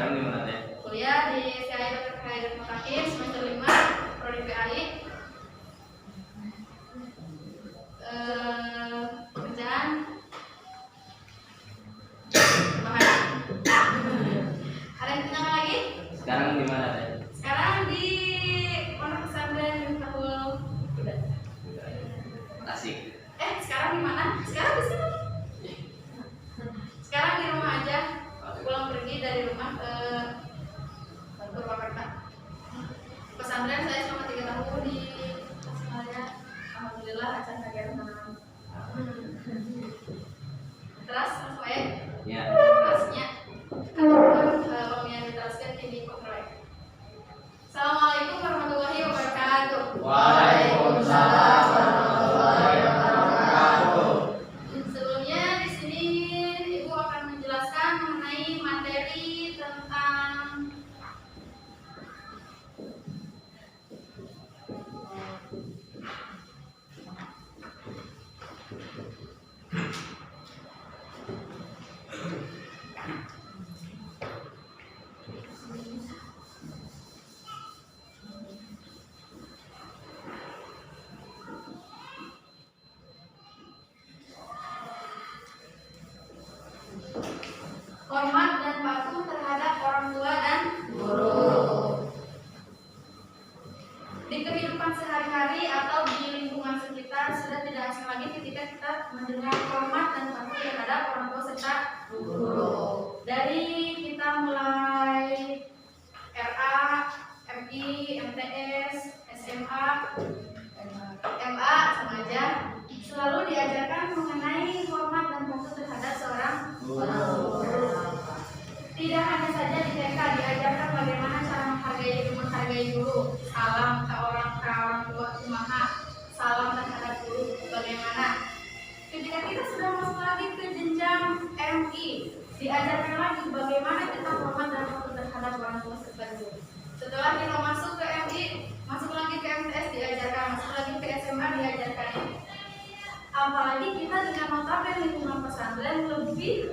Sekarang di mana teh? Kuliah di SIAI Dr. Khairat Mutakin semester 5 prodi PAI. Kerjaan bahan. Ada yang tanya lagi? Sekarang di mana teh? Sekarang di Pondok Pesantren Miftahul Huda. Asik. Sekarang di mana? Sekarang di sini. Sekarang di rumah aja. Pulang pergi dari rumah ke Purwakarta. Pesantren saya selama 3 tahun di Tasikmalaya. Alhamdulillah acara kegiatan. Terus langsung aja. Ya. Terusnya kalau yang diteruskan ini kontrol. Assalamualaikum warahmatullahi wabarakatuh. Waalaikumsalam warahmatullahi wabarakatuh. Sebelumnya di sini Ibu akan menjelaskan mengenai materi tentang hormat dan patuh terhadap orang tua dan guru. Di kehidupan sehari-hari atau di lingkungan sekitar sudah tidak asing lagi ketika kita mendengar hormat dan patuh terhadap orang tua serta guru. Dari kita mulai RA, MI, MTS, SMA, MA sama aja selalu diajarkan mengenai hormat dan patuh terhadap seorang guru. Tidak hanya saja di TK diajarkan bagaimana cara menghargai guru, salam ke orang tua kumaha, salam terhadap guru bagaimana. Ketika kita sudah masuk lagi ke jenjang MI, diajarkan lagi bagaimana kita hormat dan patuh terhadap orang tua serta guru. Setelah kita masuk ke MI, masuk lagi ke MTS diajarkan, masuk lagi ke SMA diajarkan. Apalagi kita dengan notabene lingkungan pesantren lebih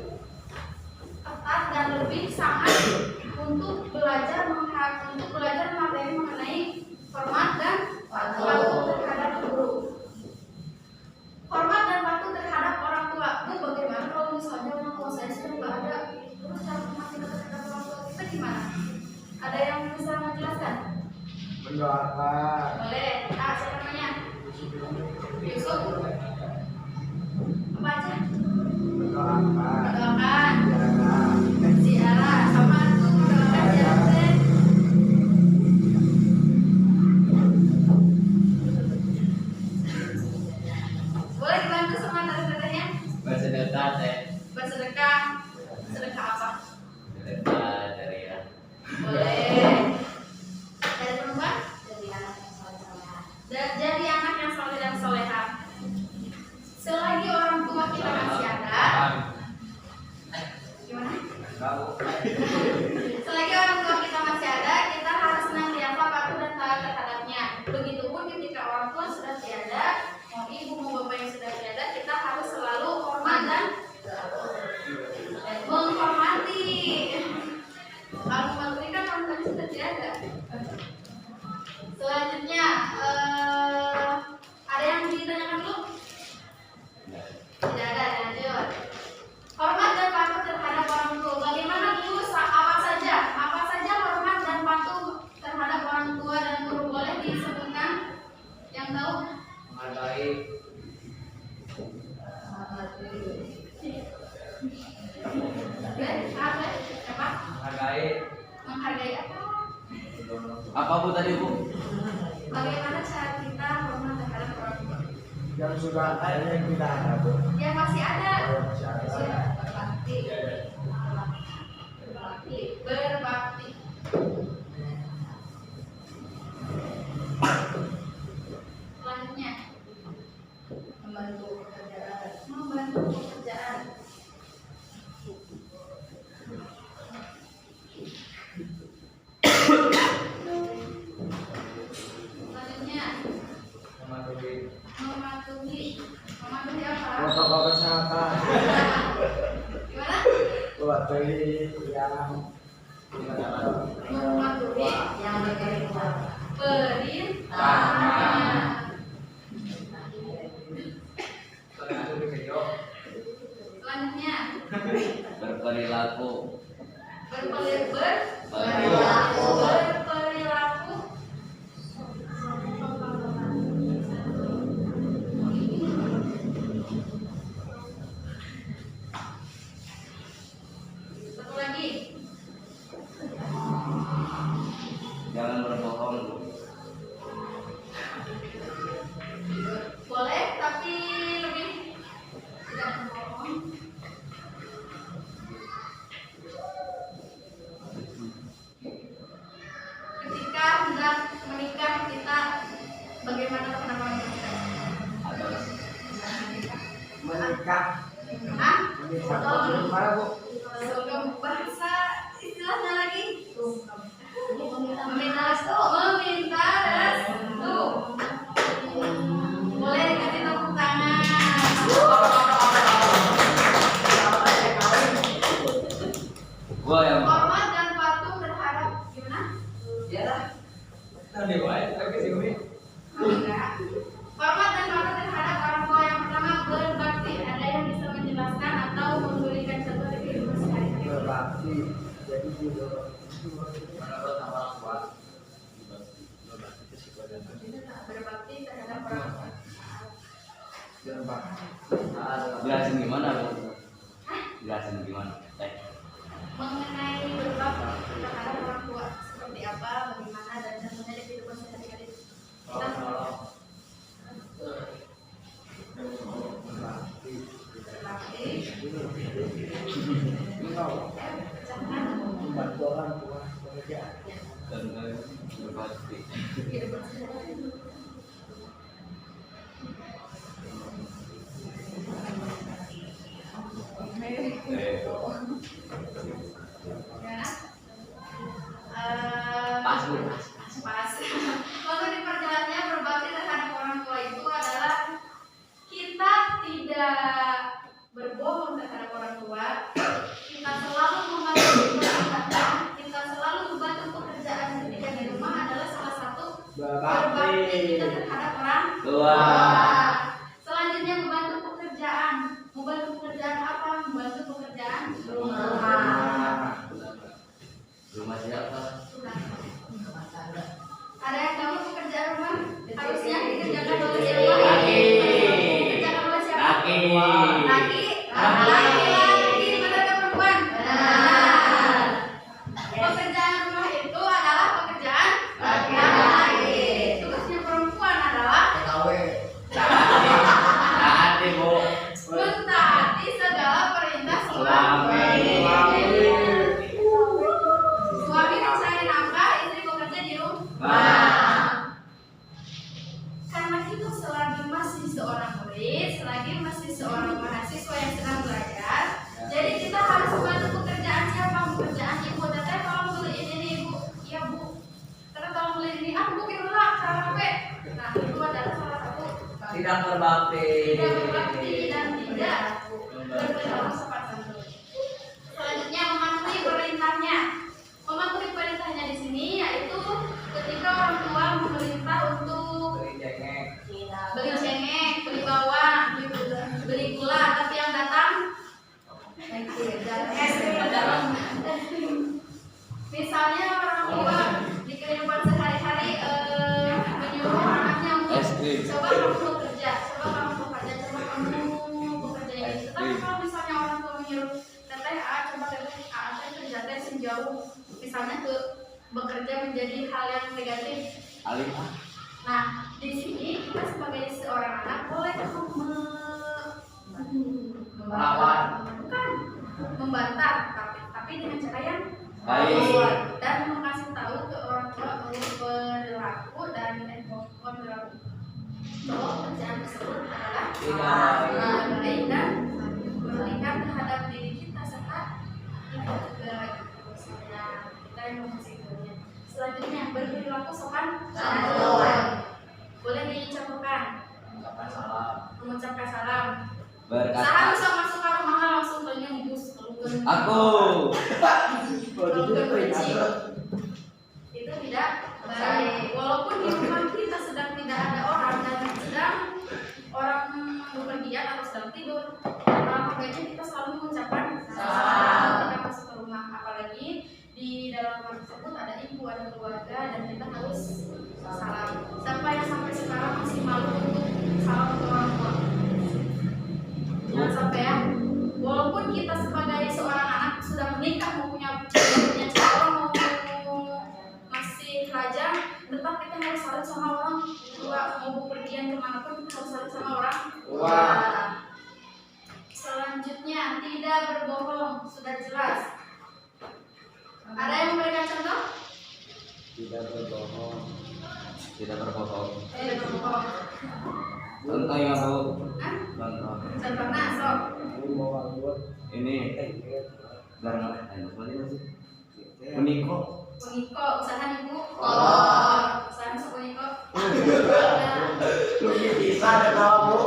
ketat dan lebih sangat untuk belajar materi mengenai hormat dan patuh terhadap guru. Hormat dan patuh terhadap orang tua. Bu, bagaimana kalau misalnya orang tua saya sudah nggak ada, terus cara hormat kita terhadap orang tua kita gimana? Ada yang bisa menjelaskan? Mendoakan. Boleh. Siapa namanya? Yusuf. Apa aja? Mendoakan. Ziarah. Sama tuh mendoakan ziarah. Boleh dibantu sama tanda-tandanya? Bersedekah teh. Bersedekah. Sedekah apa? Sedekah dari ya. Boleh. Dari perempuan? Jadi anak yang soleh dan soleha. Selagi orang tua kita masih ada, gimana? Selagi orang tua kita masih ada, kita harus senantiasa patuh dan taat terhadapnya. Begitupun ketika orang tua sudah tiada, mau ibu mau bapak yang sudah tiada, kita harus selalu hormat dan menghormati. Kalau menghormati kan orang tua sudah tiada. Selanjutnya, ada yang ditanyakan dulu? Tidak ada, lanjut. Hormat dan patuh terhadap orang tua. Bagaimana dulu? Apa saja hormat dan patuh terhadap orang tua dan guru? Boleh disebutkan yang tahu? Menghargai. Apa? Menghargai. Menghargai apa? Apa Bu tadi Bu? Bagaimana cara kita hormat terhadap orang tua? Yang sudah ada yang tidak ada, Bu. Yang masih ada. Masih ada. Berbakti. Berbakti. Selanjutnya, membantu pekerjaan. Selanjutnya, mematuhi apa? Protokol kesehatan. Gimana? mematuhi yang perintahnya. Selanjutnya berperilaku. berperilaku. Satu lagi, Jangan berbohong. boleh tapi lebih tidak berbohong. Ketika hendak menikah kita bagaimana penampilan kita? Adalah Menikah. Hah? Menikah. Gimana Bu? Sebelum bahasa istilahnya lagi meminta restu. Boleh dikasih tepuk tangan. gua yang Hormat dan patuh terhadap gimana? ya Enggak. Hormat dan patuh terhadap orang tua yang pertama berbakti. Ada yang bisa menjelaskan atau memberikan contoh dari kehidupan sehari-hari? Berbakti. Jadi juga menurut orang tua. Berbakti terhadap orang tua. berbakti. Jelasin gimana bu? Jelasin gimana? Mengenai berbakti terhadap orang tua seperti apa, bagaimana, dan contohnya dari kehidupan sehari-hari. Kita Berbakti. berbakti. Jangan Membantu orang tua bekerja. Dan berbakti. kehidupan sehari-hari. Pas bu. Pas. Untuk diperjelasnya berbakti terhadap orang tua itu adalah kita tidak berbohong terhadap orang tua, kita selalu membantu pekerjaan, kita selalu membantu pekerjaan ketika di rumah adalah salah satu berbakti kita terhadap orang Tua. Selanjutnya membantu pekerjaan. Membantu pekerjaan apa? Membantu pekerjaan rumah. Rumah siapa? Ada yang tahu pekerjaan rumah harusnya dikerjakan oleh siapa? Laki. Dikerjakan oleh siapa? Laki. Laki. Laki. Benar atau perempuan? Benar. Pekerjaan rumah itu adalah pekerjaan laki-laki. Tugasnya perempuan adalah Taati bu. mentaati segala perintah suami. Suami mencari nafkah, istri bekerja di rumah. Karena itu selagi masih seorang murid, selagi masih seorang mahasiswa yang sedang belajar, jadi kita harus membantu pekerjaan siapa? Pekerjaan ibu. Teteh tolong beliin ini ibu. Iya bu. Teteh tolong beliin ini. Ah bu gimana? Cara apa? Nah itu adalah salah satu Tidak berbakti. tidak berbakti dan tidak berperilaku sopan santun. Selanjutnya mematuhi perintahnya. Mematuhi perintahnya di sini yaitu ketika orang tua memerintah untuk beli cengek, beli bawang, beli gula, tapi yang datang es krim dalam. Misalnya orang tua di kehidupan sehari-hari menyuruh anaknya untuk Es krim. coba kamu bekerja, coba kamu bekerja, coba kamu bekerja ini. Tetapi kalau misalnya orang tua menyuruh teteh coba teteh kerja teh sejauh misalnya ke bekerja menjadi hal yang negatif. Alif. Nah, di sini kita sebagai seorang anak boleh Melawan. bukan membantah, tapi dengan cara yang Baik. dan mengasih tahu ke orang tua perilaku dan perilaku bahwa pekerjaan tersebut adalah Tidak baik dan merugikan terhadap diri kita serta kita juga kita yang menghasilkannya. Selanjutnya berperilaku sopan santun. Boleh dicontohkan. Mengucapkan salam. Mengucapkan salam. Berkata. Salam bisa masuk ke rumah langsung tanya bus. Aku. Kalau bukan benci. Itu tidak baik. Walaupun di rumah kita sedang tidak ada orang dan sedang orang bepergian atau sedang tidur, alangkah baiknya kita selalu mengucapkan salam ketika masuk ke rumah. Apalagi di dalam rumah tersebut ada ibu, ada keluarga, dan kita harus salam. Sampai sekarang masih malu untuk salam ke orang tua. Jangan sampai ya. Walaupun kita sebagai seorang anak sudah menikah, mau punya calon, mau masih lajang, tetap kita harus salut sama orang tua. Mau bepergian kemanapun kita harus salut sama orang tua. Selanjutnya, tidak berbohong, sudah jelas. Ada yang memberikan contoh? Tidak berbohong. Tidak berbohong. Tidak berbohong. Contoh ya Bu. Hah? Contoh. Contohnya, sok. Ini mau buat Ini garam air masih. Uniko. Pengiko, usaha ibu. Usaha masuk pengiko. lu bisa ada kamu.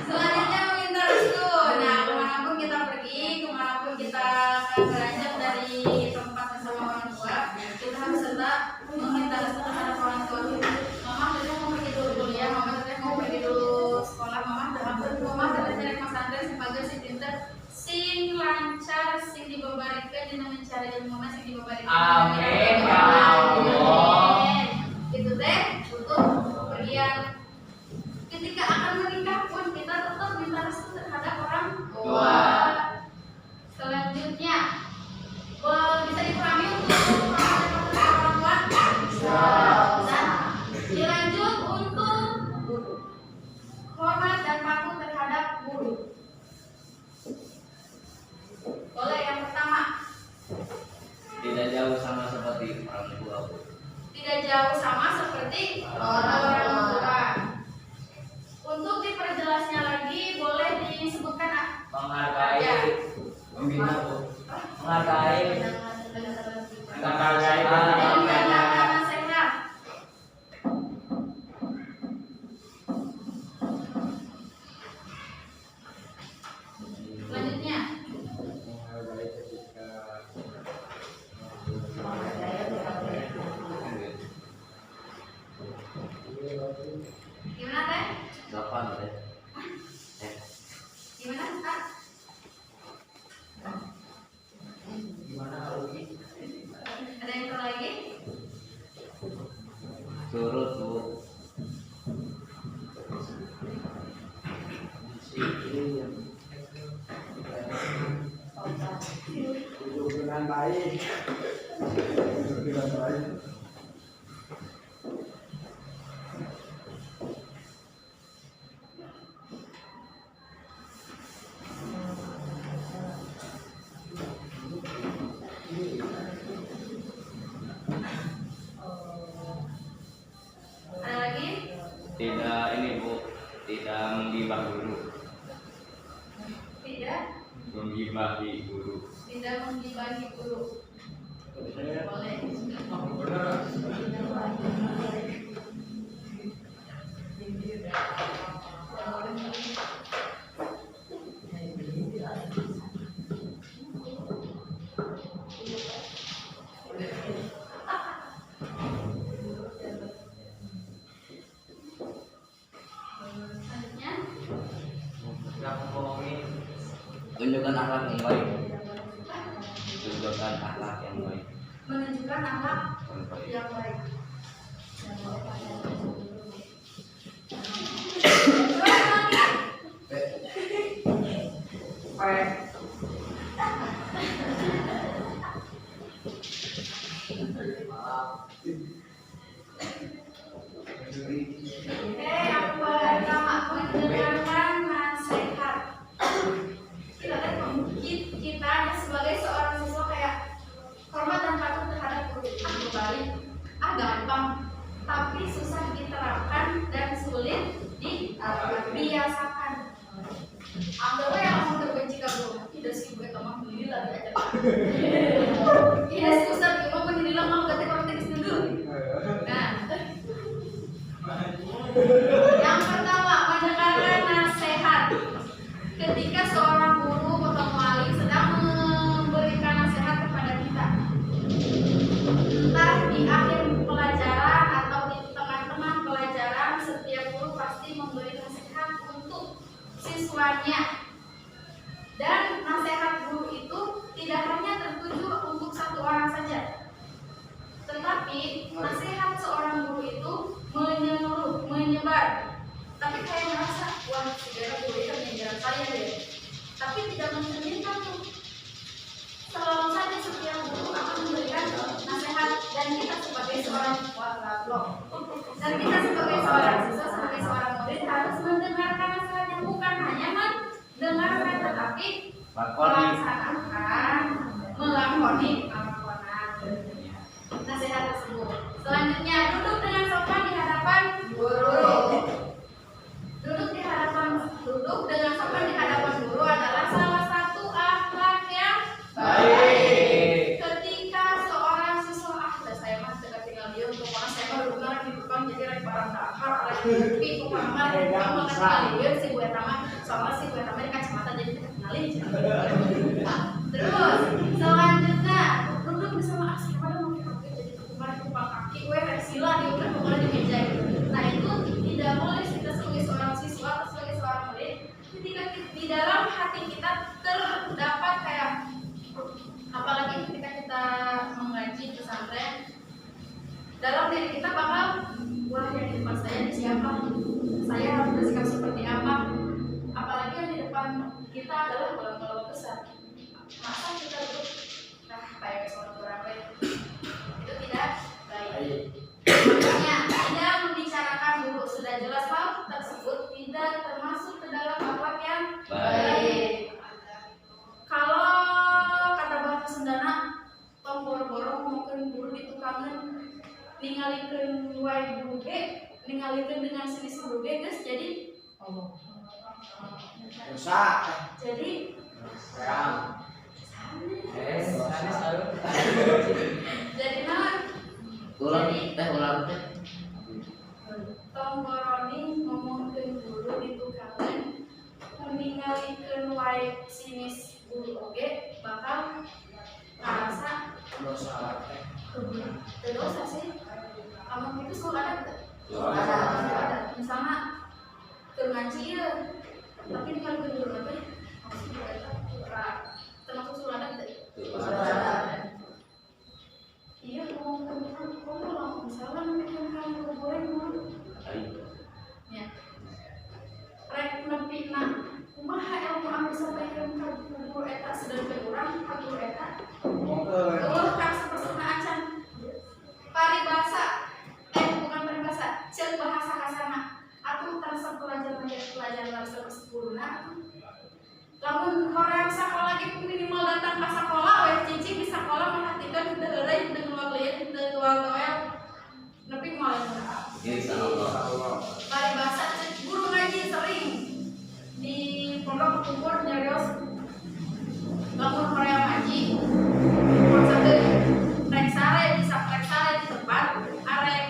Selanjutnya meminta restu. Nah, kemanapun kita pergi, kemanapun kita akan beranjak dari tempat bersama orang tua, kita harus tetap meminta restu terhadap orang tua. Mama tadi mau pergi dulu kuliah, mama tadi mau pergi dulu sekolah, mama tadi cari Mas Andre sebagai si pinter, sing lancar, sing dibebarikan dengan mencari ilmu, sing dibebarikan. Amin, ya Allah. Itu teh untuk kepergian. Ketika akan menikah pun kita tetap minta restu terhadap orang tua. Selanjutnya, bisa dipahami untuk hormat orang tua? Bisa. Dilanjut untuk hormat dan patuh terhadap guru. Boleh yang pertama. Tidak jauh sama seperti orang tua Bu. Tidak jauh sama seperti orang tua. Untuk diperjelasnya lagi, boleh disebutkan Menghargai, ya. Membina Bu. menghargai, menghargai, Dan menyatakan nasihat. Selanjutnya, Menghargai ketika gimana teh? Delapan deh. Gimana Kak? gimana Ruki? Ada yang perlu lagi? Turut Bu. Hidup dengan baik. Hidup dengan baik. Ada lagi? Tidak ini Bu. Tidak menggibah guru. Tidak. Menggibahi guru. Tidak menggibahi guru. Boleh. Selanjutnya, tidak membohongi, Tunjukkan akhlak yang baik. Tunjukkan akhlak yang baik. menunjukkan akhlak Yang baik. yang baik. Yang pertama, mendengarkan nasihat. Kita sebagai seorang siswa kayak hormat dan patuh terhadap guru. Kembali, gampang, tapi susah diterapkan dan sulit dibiasakan. Anggap aja yang mau terbenci ke guru, tidak sih gue kamu menilai aja. Tidak sih Ustaz, kamu menilai mau ganti orang teknis dulu. Nah, siswanya. Dan nasihat guru itu tidak hanya tertuju untuk satu orang saja, tetapi nasihat seorang guru itu menyeluruh, menyebar. Tapi kayak merasa, wah segera guru itu mengajar saya deh. Tapi tidak mencerminkan tuh. Selalu saja setiap guru akan memberikan nasihat, dan kita sebagai seorang dan kita sebagai seorang siswa, sebagai seorang murid harus mendengarkan nasihat yang bukan hanya mendengarkan, tetapi melaksanakan, melakoni amalan nasihat tersebut. Selanjutnya, duduk dengan sopan di hadapan guru. Duduk dengan sopan di hadapan guru adalah salah satu akhlak yang baik. Ketika seorang siswa, saya mah sudah tinggal dia untuk orang saya baru kenal di depan jadi rek barang dakar, rek kopi, kumaha, kamu akan kenal dia si Bu Etama, soalnya si Bu Etama di kacamata jadi kita kenalin. Terus selanjutnya duduk bersama asli pada mau pakai jadi kemarin kupang kaki, sila diulang kemarin di meja itu. Nah itu tidak boleh kita sebagai seorang siswa atau sebagai seorang murid, ketika di dalam hati kita terdapat kayak, apalagi ketika kita mengaji pesantren, dalam diri kita bakal, wah yang di depan saya ini siapa? Saya harus bersikap seperti apa? Apalagi yang di depan kita adalah ulama-ulama besar. Masa kita duduk, nah kayak seorang orang lain, itu tidak baik. Makanya tidak membicarakan dulu, sudah jelas hal tersebut tidak termasuk ke dalam akhlak yang baik. Kalau kata bahasa Sundana, tong boro-boro ngomongkeun guru ditukangan, ningalikeun wae guru ge, ningalikeun dengan sinis guru ge geus jadi rusak. Jadi jadi nah Ulang teh. tong boroni ngomongkeun guru ditukangan, ningalikeun wae sinis guru oge bakal ngarasa Dosa. dosa sih. Amun itu suka ada. Ada. Misalnya keur ngaji ieu, tapi kalau ke guru apa? Termasuk suladan teh. Iya, ngomong misalnya kan boleh guru. Ya. Rek nepi na kumaha ilmu anu sampaikan ka guru eta sedang urang ka guru eta. Eueuh ka sapersna acan. Paribasa bukan paribasa, ceuk bahasa kasarna. Atuh tansah pelajaran bahasa sepuluhna. Lamun hoream sakola ge minimal datang ka sakola we cicing di sakola merhatikan teu heureuy teu ngalieu teu tual-tual nepi moal. Insyaallah. Paribasa ceuk guru ngaji sering di pondok kumpul nyarios. Lamun hoream ngaji maksudkeun rek sare bisa rek sare di tempat arek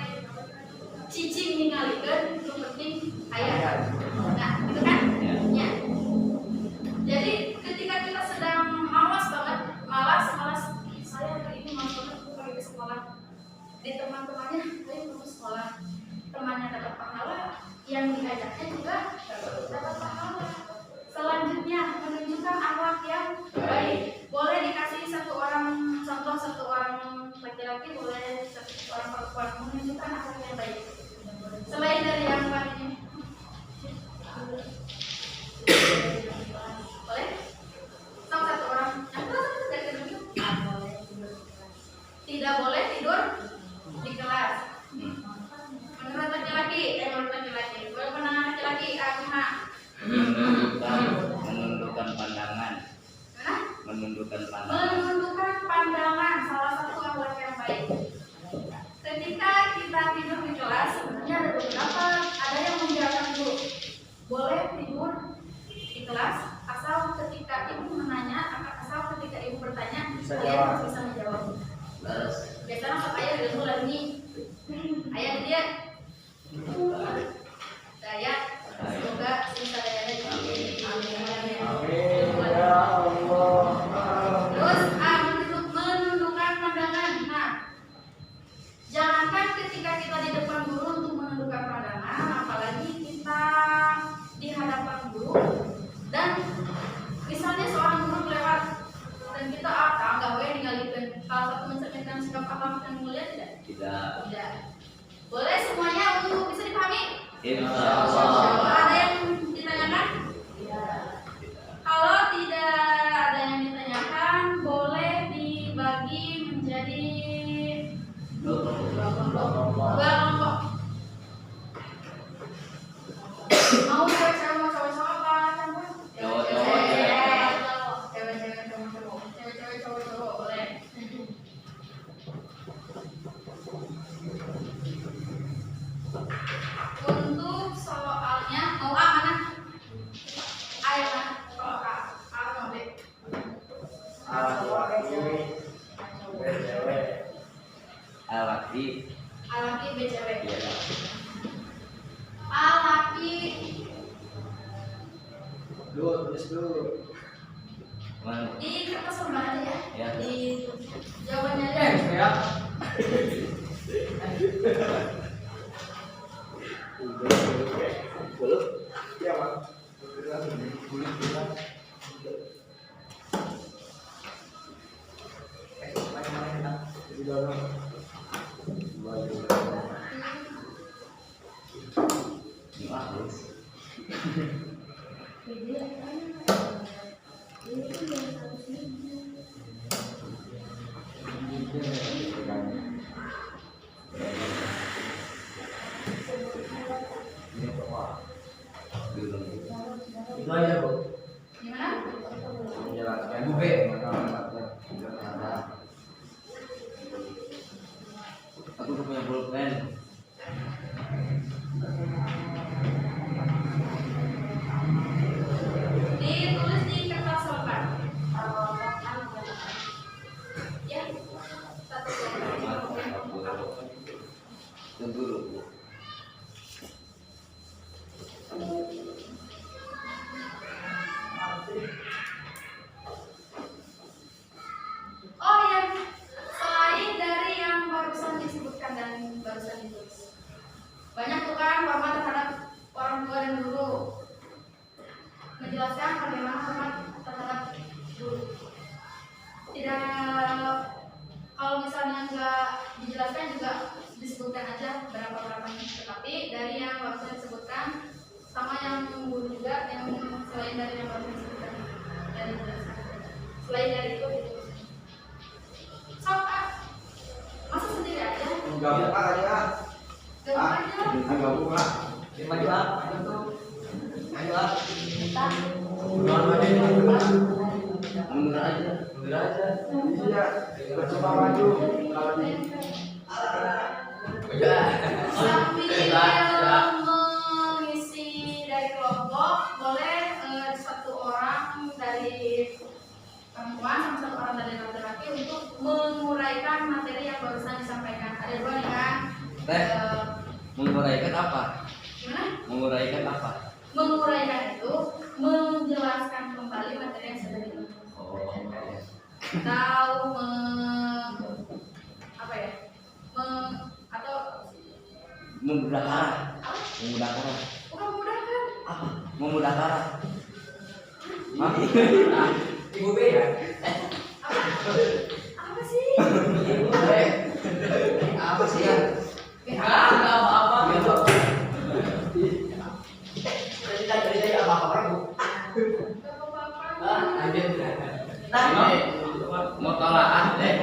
cicing ningalikeun nu penting aya. Nah, gitu kan? Ya. Jadi ketika kita sedang malas saya hari ini malas banget pergi ke sekolah. Di teman-temannya, ayo ke sekolah. Temannya dapat pahala, yang diajaknya juga dapat pahala. Selanjutnya menunjukkan akhlak yang baik. Boleh dikasih satu orang contoh, satu orang laki-laki, boleh satu orang perempuan menunjukkan akhlak yang baik. Selain dari yang tadi. Boleh? Sama satu orang. Tidak boleh tidur di kelas. Menurut laki-laki, boleh menang laki-laki, Menundukkan pandangan. Mana? Menundukkan pandangan. Menundukkan pandangan, salah satu akhlak yang baik. Ketika kita tidur di kelas, sebenarnya ada beberapa, ada yang membiarkan dulu. Boleh tidur di kelas, asal ketika ibu menanya, asal ketika ibu bertanya, kalian harus bisa menjawab. Biasanya sok ayah ilmu lagi, ayah dia, saya semoga bisa daya Terus menundukkan pandangan. Nah, mencerminkan sikap akhlak yang mulia tidak? Tidak. Tidak. Boleh semuanya untuk bisa dipahami? Insya Allah. Ada yang ditanyakan? Kalau tidak ada yang ditanyakan, boleh dibagi menjadi dua kelompok. Mau cewek-cewek, mau cowok-cowok apa? Campur? Cowok-cowok. Cewek-cewek, cowok-cowok. Cewek-cewek, cowok-cowok, boleh. Untuk soalnya, mau A mana? A yang mana? Kalau A mau B. A laki. A laki, B cewek. Iya. A laki, Tulis dulu. Mana? di kertas lembar aja ya. Ya. Di jawabannya aja. Ya. Belum? Iya, Pak. Bagus. Itu aja, Bu. Gimana? Menjelaskan Bu B. Aku udah punya pulpen. Ditulis di kertas lembar. Ya. Satu Tunggu dulu. Oh ya, selain dari yang barusan disebutkan dan barusan ditulis, banyak tuh kan hormat terhadap orang tua dan guru. Menjelaskan bagaimana hormat terhadap guru. Tidak, kalau misalnya nggak dijelaskan juga disebutkan aja berapa-berapanya. Tetapi dari yang barusan disebutkan sama yang guru juga, yang selain dari yang barusan disebutkan dan dijelaskan. Selain dari itu ditulis. Sok, masa sendiri aja? Gabung aja. Gabung aja. Gabung lah. Maju lah. Maju lah. Mundur aja. Mundur aja. Iya. Coba maju. Kalau di Sambil mengisi dari kelompok, boleh satu orang dari perempuan sama satu orang dari laki-laki untuk menguraikan materi yang barusan disampaikan. Ada dua nih kan? Menguraikan apa? Gimana? Menguraikan apa? Menguraikan itu menjelaskan kembali materi yang sudah ditempuh. Oh. Atau apa ya? Atau Memudahkan. Memudahkan. bukan mudahkan. Apa? Memudahkan. Hah? Ibu B ya? Apa sih? Ibu B. Apa sih ya? Enggak apa-apa. Jadi apa-apa, Bu. Gak apa-apa. Lanjut. Mau tolak deh.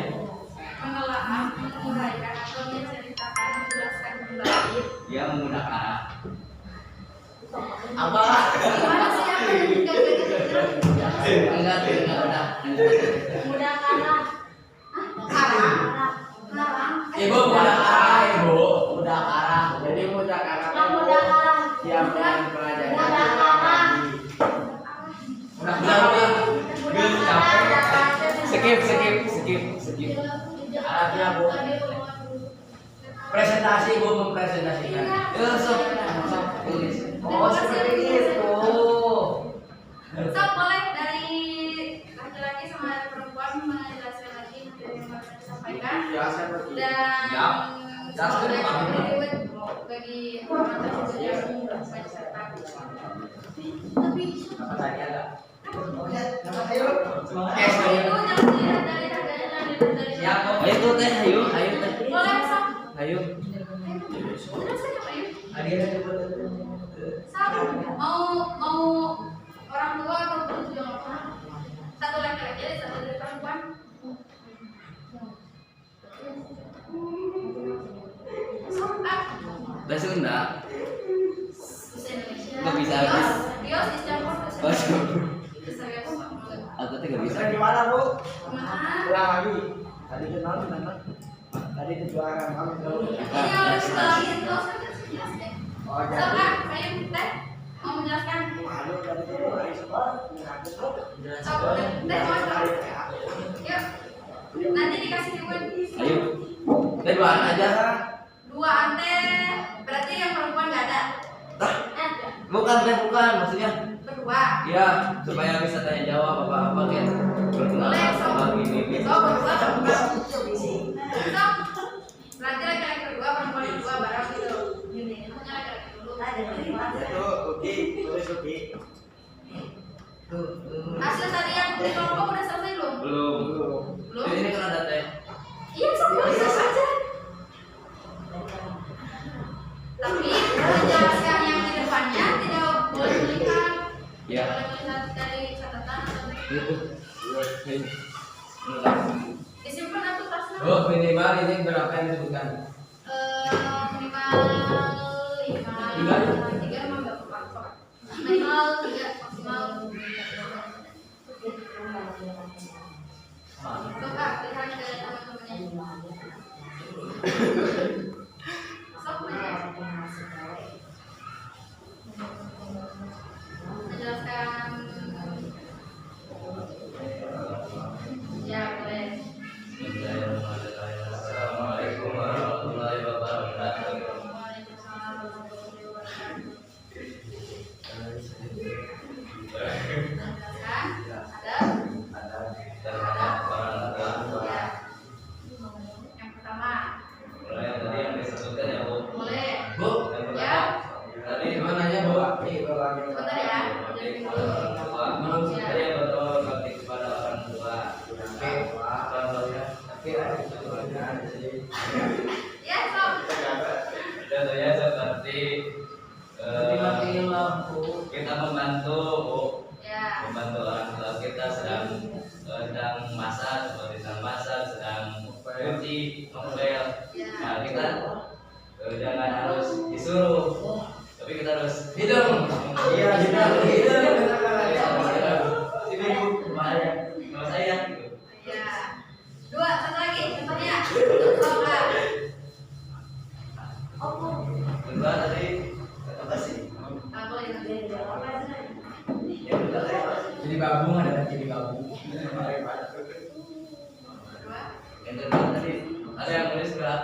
Menelaah, menguraikan atau menceritakan, menjelaskan kembali. Dia memudahkan. Apa? Gimana sih apa yang Enggak udah. mudahkan? Karang. Ibu mudah arah, Ibu. Mudah arah. jadi mudah karena Mudahkan. siap dengan pelajaran. Skip. Arahnya, Bu. Presentasi, Bu, mempresentasikan. Sok tulis. Oh, seperti itu. Sok boleh dari laki-laki sama dari perempuan menjelaskan lagi materi yang barusan disampaikan. Jelaskan lagi. Dan Ya. Jelaskan, boleh Pak. bagi orang tersebut yang berpeserta. Tapi Apa tadi agak? Oke, nama saya. Semangat. itu jangan dilihat dari harganya, jangan Siap. Ayo tuh teh, ayo teh. Boleh sok. Ayo. Jelaskan apa yuk? Hadiah coba. Sama. Mau orang tua atau guru juga nggak apa-apa. Satu laki-laki aja, satu dari perempuan. Sok ah. Bahasa Sunda. Bahasa Indonesia. Nggak bisa habis. Bios dicampur bahasa Bahasa Indonesia. Bisa ya, Pak. Aku tuh nggak bisa. Bisa gimana, Bu? Kumaha? Ulang lagi. Tadi kenal kan? Tadi kejuaraan kamu dulu. Ini harus dibalangin terus kan jelas deh. Oh, Sok jadi. ah, ayo teh mau menjelaskan. Malu dari dulu, ayo sekolah. Sok, teh mau dong. Yuk. Nanti dikasih duit. Ayo. Teh doang aja. Dua ante, berarti yang perempuan nggak ada. Ada. Bukan teh, bukan maksudnya. Berdua. Ya, supaya bisa tanya jawab apa-apa kan. Boleh, sok. Sama gini. Sok, berdua berdua. Sok. Berarti laki-laki berdua, perempuan berdua bareng gitu. Gini, namanya laki-laki dulu. Ya tuh, oke, tulis oke. Hasil tadi yang di kelompok udah selesai belum? Belum. Belum. Ini kan ada teh. Iya, sok bisa saja. Tapi menjelaskan yang di depannya tidak boleh melihat. Ya. Boleh melihat dari catatan atau Gitu. disimpan atau tasnya. Oh, minimal ini berapa yang disebutkan? Minimal 5. 3 emang nggak apa-apa. Minimal 3 maksimal. Coba lihat ke teman-temannya. Sok menjelaskan. Ya boleh. Assalamualaikum warahmatullahi wabarakatuh. Waalaikumsalam warahmatullahi wabarakatuh. Menjelaskan ada Terhadap orang tua. ya. Yang pertama Mulai yang tadi yang disebutkan ya, Bu. boleh Bu, yang pertama. Tadi Gimana ya, Bu? Nih, bawa lagi. sebentar ya. bakti kepada orang tua. Tadi yang pertama bakti kepada orang tua. Contohnya, Tapi ada kejuaraan di sini. Ya sok. contohnya seperti Matiin lampu. kita membantu, Bu. Ya. Membantu orang tua kita sedang masak, seperti sedang masak, sedang cuci, ngepel. Nah, kita jangan harus disuruh, tapi kita harus hidung. Iya, hidung. Sini Bu, kemana? Sama saya. Gitu. Ya. Dua, satu lagi contohnya. Sok ah. Kedua tadi apa sih? Ah, boleh. Yang kedua tadi apa? Jadi babung ada jadi babung. Kedua. Yang kedua tadi ada yang nulis enggak?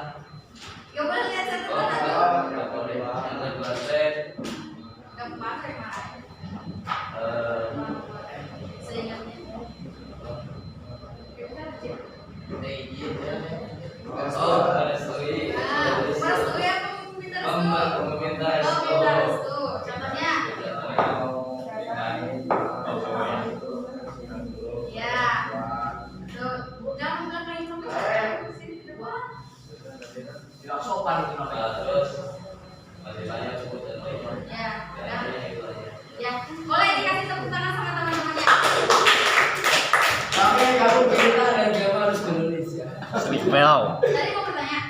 Gak boleh lihat satu Oh, satu. enggak boleh. Yang kedua teh Gak pakai mah. Seingatnya. oh, ada studi. Nah, merestui atau meminta restu? Meminta Oh, restu. minta restu. Contohnya, ya. Tuh, jangan bilang kayak gitu. Sini kedua. Tidak sopan itu namanya. Terus masih banyak sebutan lain. Ya, Ya, ya. itu aja. Ya, boleh dikasih tepuk tangan sama teman-temannya. Tapi kamu kita dan kamu harus menulis ya. Tadi mau bertanya.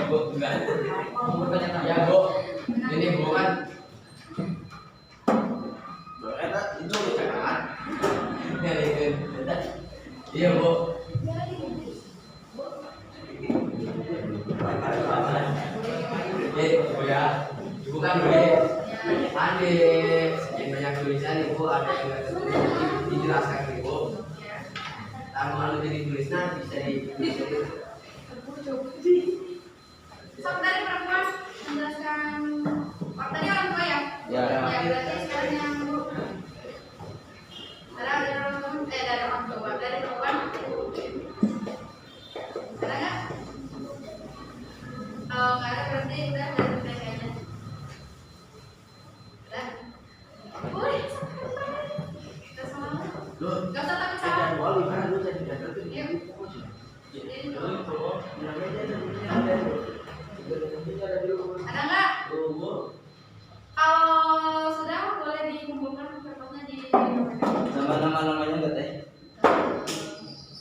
Bu, enggak. Ya, Bu. Ini Bu kan. Itu cakaran. Iya, Bu. Bu ya. Ibu kan Bu. Ada sekian banyak tulisan Ibu, ada yang nggak tertulis. Dijelaskan Ibu. Tamu lalu jadi tulisnya bisa di. Sok dari perempuan menjelaskan. Oh, tadi orang tua ya? Ya. Ya, berarti sekarang yang Bu. Dari orang tua, dari orang tua, dari perempuan. Ada nggak? Kalau nggak ada berarti udah dari mereka aja. Udah. Boleh. Kita sama. Gak usah takut salah. Gimana lu tadi tidak ngerti? Yuk. Ada nggak? Kalau sudah boleh dikumpulkan kertasnya di Sama nama-namanya enggak teh?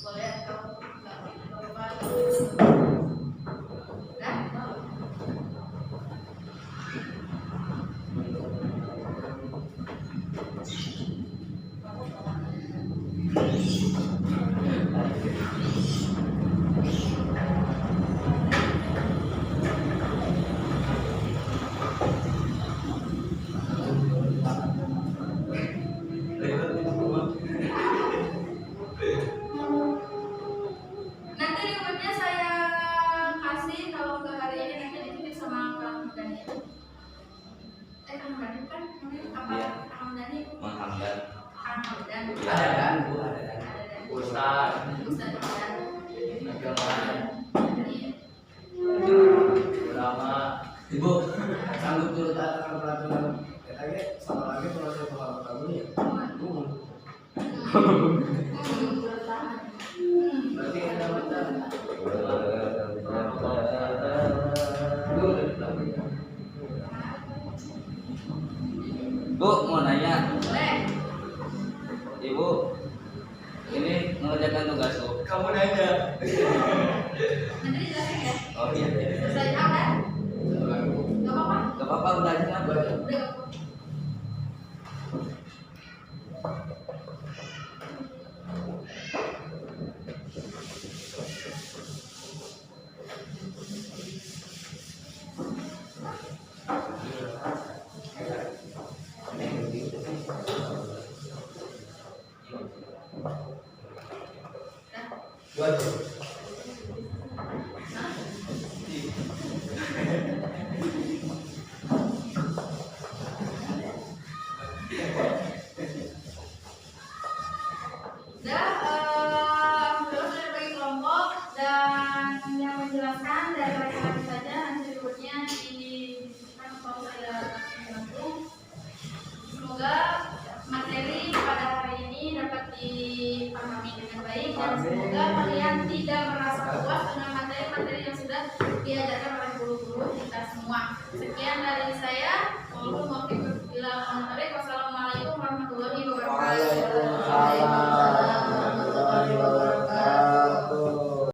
boleh atau enggak lupa. Udah? Nanti ribetnya saya kasih kalau nggak hari ini nanti dititip sama Kang Dani. Kang Dani kan apa? Iya. Kang Dani. Mang Hamdan. Kang Hamdan. Ada kan bu, ada kan. Ada dan Ustaz, Ustaz Hamdan. agama, Iya. ulama. Ibu, sanggup turut akan peraturan katanya sama lagi proses pengawasan ya. Berarti ada macam. Bu, mau nanya, Boleh. Ibu, ini mengerjakan tugas Bu. Kamu nanya. Nanti dijelasin ya. Oh iya. Selesai kan? Gak apa-apa. Gak apa-apa, udah aja kan? Udah gak apa-apa. Waduh. Udah, terus dari bagi kelompok dan yang menjelaskan dari laki-laki saja nanti berikutnya disisipkan kalau saya bantu. Semoga materi pada hari ini dapat dipahami dengan baik dan semoga kalian tidak merasa puas dengan materi-materi yang sudah diajarkan oleh guru-guru kita semua. Sekian dari saya. Wassalamualaikum warahmatullahi wabarakatuh. Waalaikumsalam.